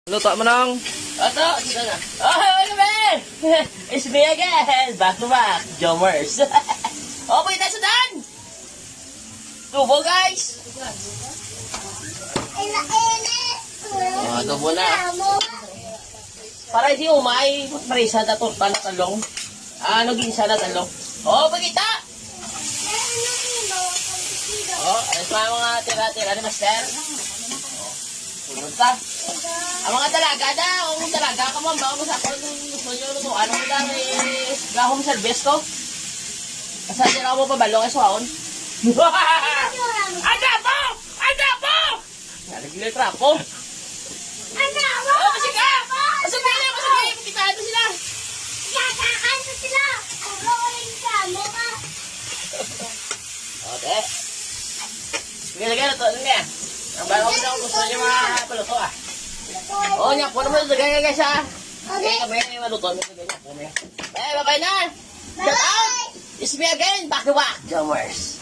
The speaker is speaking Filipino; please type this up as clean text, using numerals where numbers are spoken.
Luto mo nang. Ito, sino na? Oh, ano ba? It's me again. Back to back. Jomers. Oh, pwede tayo sa daan. Tubo, guys. Oh, tubo na. Para hindi umay, parisa na torta na talong. Ano, ginsa na talong. Oh, pagkita. Oh, ayos pa mga tira-tira ni Master. Sunod ka. Ang mga talaga na, kung talaga ka man, baka masakot kung gusto nyo luto. Ano mo lang eh, gahong service ko. Kasi hindi na ako mapabalo kay Suhaon. Ada po! Ada po! Nalagilay trapo. Ano? Oh, kasi ka! Masabihin na, masabihin. Pagkitaan na sila. Kakakan sa sila! Ang rolling ka, mukha! Okay. Sige, sige, luto niya. Ang bago mo na kung gusto nyo mga paluto ah. Oh, nyak po naman. Sige, guys ah. Okay, kami maluto. Sige, nyak po. Eh, bye-bye na. Shout out! It's me again. Back to back. Jomers.